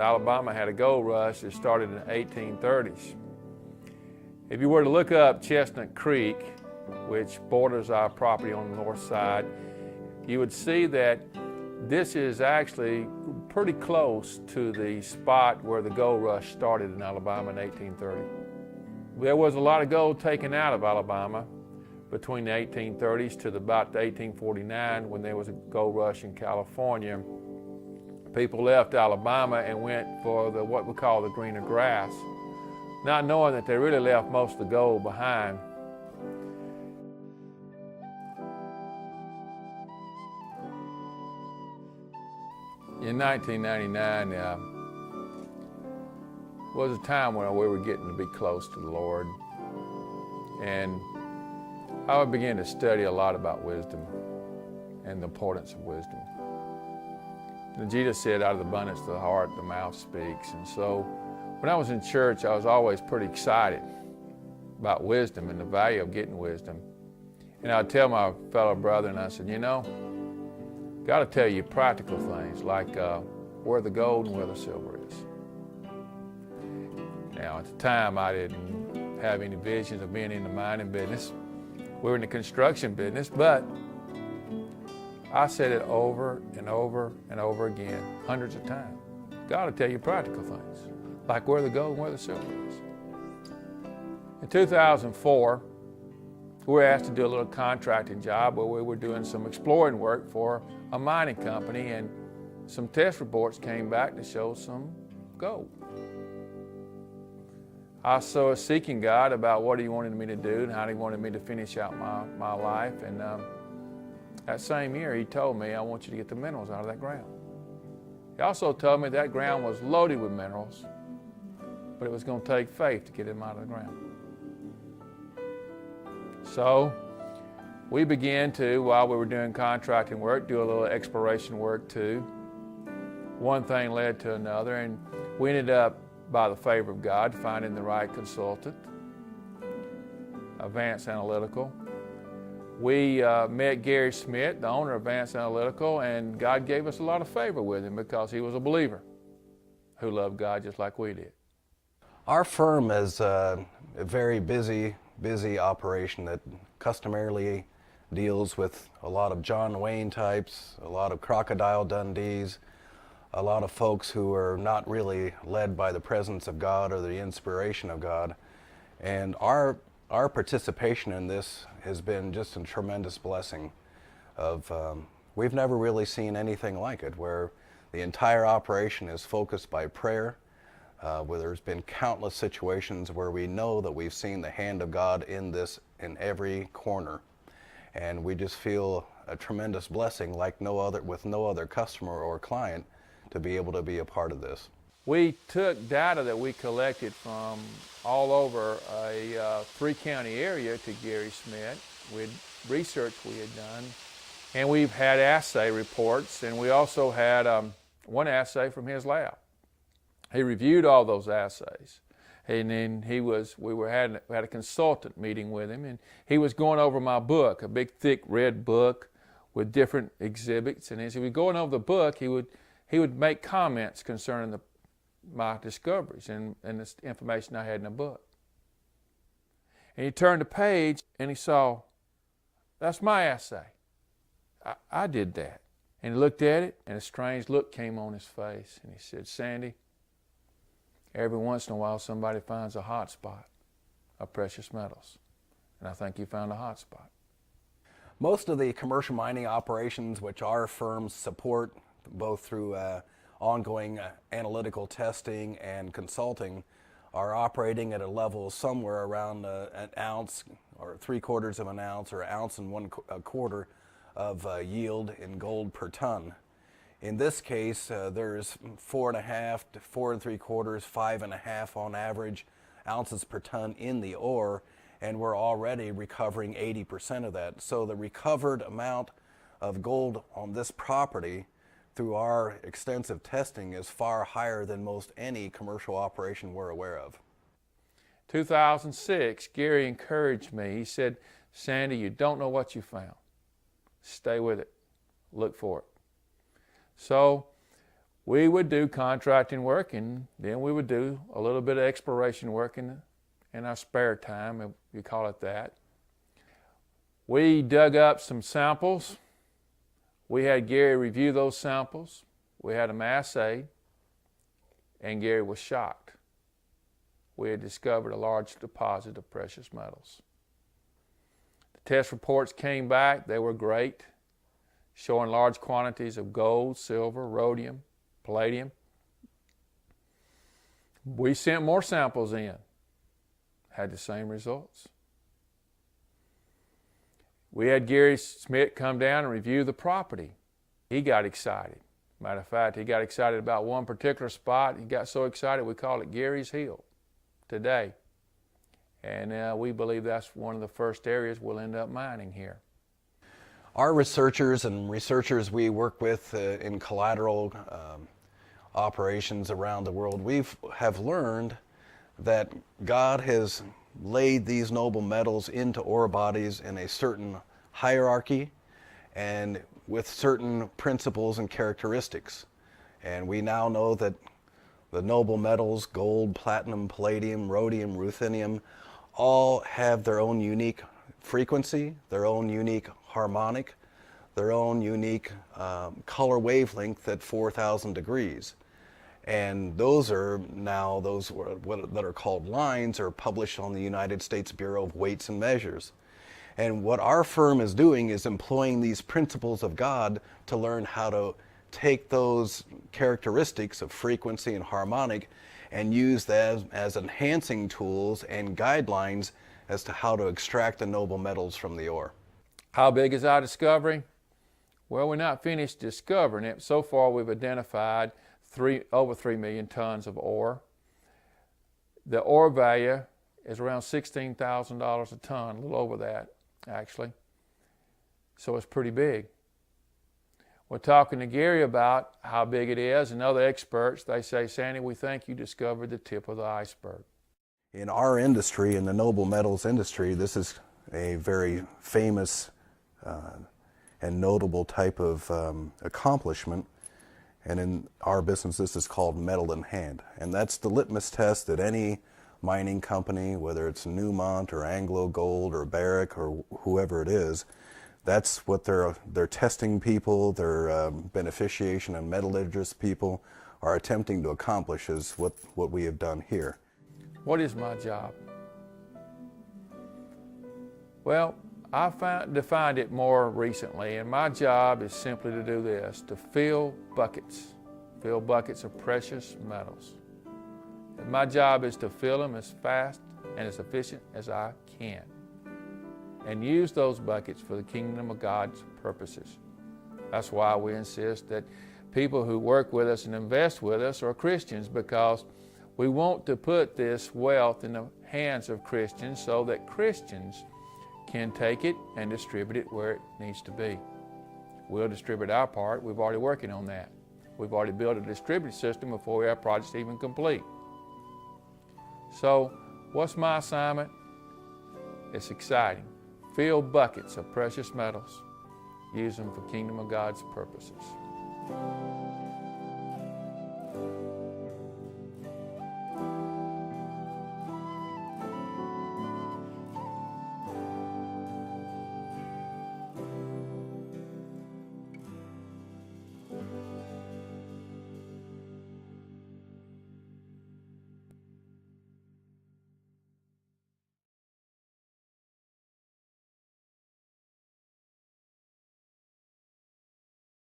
Alabama had a gold rush that started in the 1830s. If you were to look up Chestnut Creek, which borders our property on the north side, you would see that this is actually pretty close to the spot where the gold rush started in Alabama in 1830. There was a lot of gold taken out of Alabama between the 1830s to about 1849 when there was a gold rush in California. People left Alabama and went for what we call the greener grass, not knowing that they really left most of the gold behind. In 1999, was a time when we were getting to be close to the Lord, and I began to study a lot about wisdom and the importance of wisdom. And Jesus said, out of the abundance of the heart, the mouth speaks. And so when I was in church, I was always pretty excited about wisdom and the value of getting wisdom. And I'd tell my fellow brother, and I said, you know, got to tell you practical things like where the gold and where the silver is. Now, at the time, I didn't have any visions of being in the mining business. We were in the construction business, but I said it over and over and over again, hundreds of times. Got to tell you practical things, like where the gold and where the silver is. In 2004, we were asked to do a little contracting job where we were doing some exploring work for a mining company, and some test reports came back to show some gold. I was seeking God about what He wanted me to do and how He wanted me to finish out my life, and that same year He told me, I want you to get the minerals out of that ground. He also told me that ground was loaded with minerals, but it was going to take faith to get them out of the ground. So we began to, while we were doing contracting work, do a little exploration work too. One thing led to another, and we ended up, by the favor of God, finding the right consultant, Advanced Analytical. We met Gary Smith, the owner of Advanced Analytical, and God gave us a lot of favor with him because he was a believer who loved God just like we did. Our firm is a very busy operation that customarily deals with a lot of John Wayne types, a lot of Crocodile Dundees, a lot of folks who are not really led by the presence of God or the inspiration of God. And our participation in this has been just a tremendous blessing. We've never really seen anything like it, where the entire operation is focused by prayer, where there's been countless situations where we know that we've seen the hand of God in every corner. And we just feel a tremendous blessing with no other customer or client to be able to be a part of this. We took data that we collected from all over a three-county area to Gary Smith with research we had done, and we've had assay reports, and we also had one assay from his lab. He reviewed all those assays, and then we had a consultant meeting with him, and he was going over my book, a big thick red book with different exhibits, and as he was going over the book, he would make comments concerning my discoveries and the information I had in the book. And he turned the page and he saw, that's my assay. I did that. And he looked at it, and a strange look came on his face, and he said, Sandy, every once in a while somebody finds a hot spot of precious metals, and I think you found a hot spot. Most of the commercial mining operations which our firms support, both through ongoing analytical testing and consulting, are operating at a level somewhere around an ounce or 3/4 of an ounce or an ounce and 1/4 of yield in gold per ton. In this case, there's 4.5 to 4 3/4, 5.5 on average ounces per ton in the ore, and we're already recovering 80% of that. So the recovered amount of gold on this property through our extensive testing is far higher than most any commercial operation we're aware of. 2006, Gary encouraged me. He said, Sandy, you don't know what you found. Stay with it. Look for it. So We would do contracting work, and then we would do a little bit of exploration work in our spare time, if you call it that. We dug up some samples. We had Gary review those samples. We had them assayed, and Gary was shocked. We had discovered a large deposit of precious metals. The test reports came back. They were great, showing large quantities of gold, silver, rhodium, palladium. We sent more samples in, had the same results. We had Gary Smith come down and review the property. He got excited. Matter of fact, he got excited about one particular spot. He got so excited we call it Gary's Hill today. And we believe that's one of the first areas we'll end up mining here. Our researchers we work with in collateral operations around the world, we have learned that God has laid these noble metals into ore bodies in a certain hierarchy and with certain principles and characteristics. And we now know that the noble metals, gold, platinum, palladium, rhodium, ruthenium, all have their own unique frequency, their own unique harmonic, their own unique color wavelength at 4,000 degrees. And those are now, that are called lines, are published on the United States Bureau of Weights and Measures. And what our firm is doing is employing these principles of God to learn how to take those characteristics of frequency and harmonic and use them as enhancing tools and guidelines as to how to extract the noble metals from the ore. How big is our discovery? Well, we're not finished discovering it. So far, we've identified over 3 million tons of ore. The ore value is around $16,000 a ton, a little over that, actually. So it's pretty big. We're talking to Gary about how big it is, and other experts, they say, Sandy, we think you discovered the tip of the iceberg. In our industry, in the noble metals industry, this is a very famous and notable type of accomplishment. And in our business, this is called metal in hand. And that's the litmus test that any mining company, whether it's Newmont or Anglo Gold or Barrick or whoever it is, that's what they're testing people, their beneficiation and metallurgist people are attempting to accomplish, is what we have done here. What is my job? Well, I defined it more recently, and my job is simply to do this, to fill buckets of precious metals. And my job is to fill them as fast and as efficient as I can, and use those buckets for the kingdom of God's purposes. That's why we insist that people who work with us and invest with us are Christians, because we want to put this wealth in the hands of Christians so that Christians can take it and distribute it where it needs to be. We'll distribute our part. We've already working on that. We've already built a distributed system before our project's even complete. So, what's my assignment? It's exciting. Fill buckets of precious metals. Use them for kingdom of God's purposes.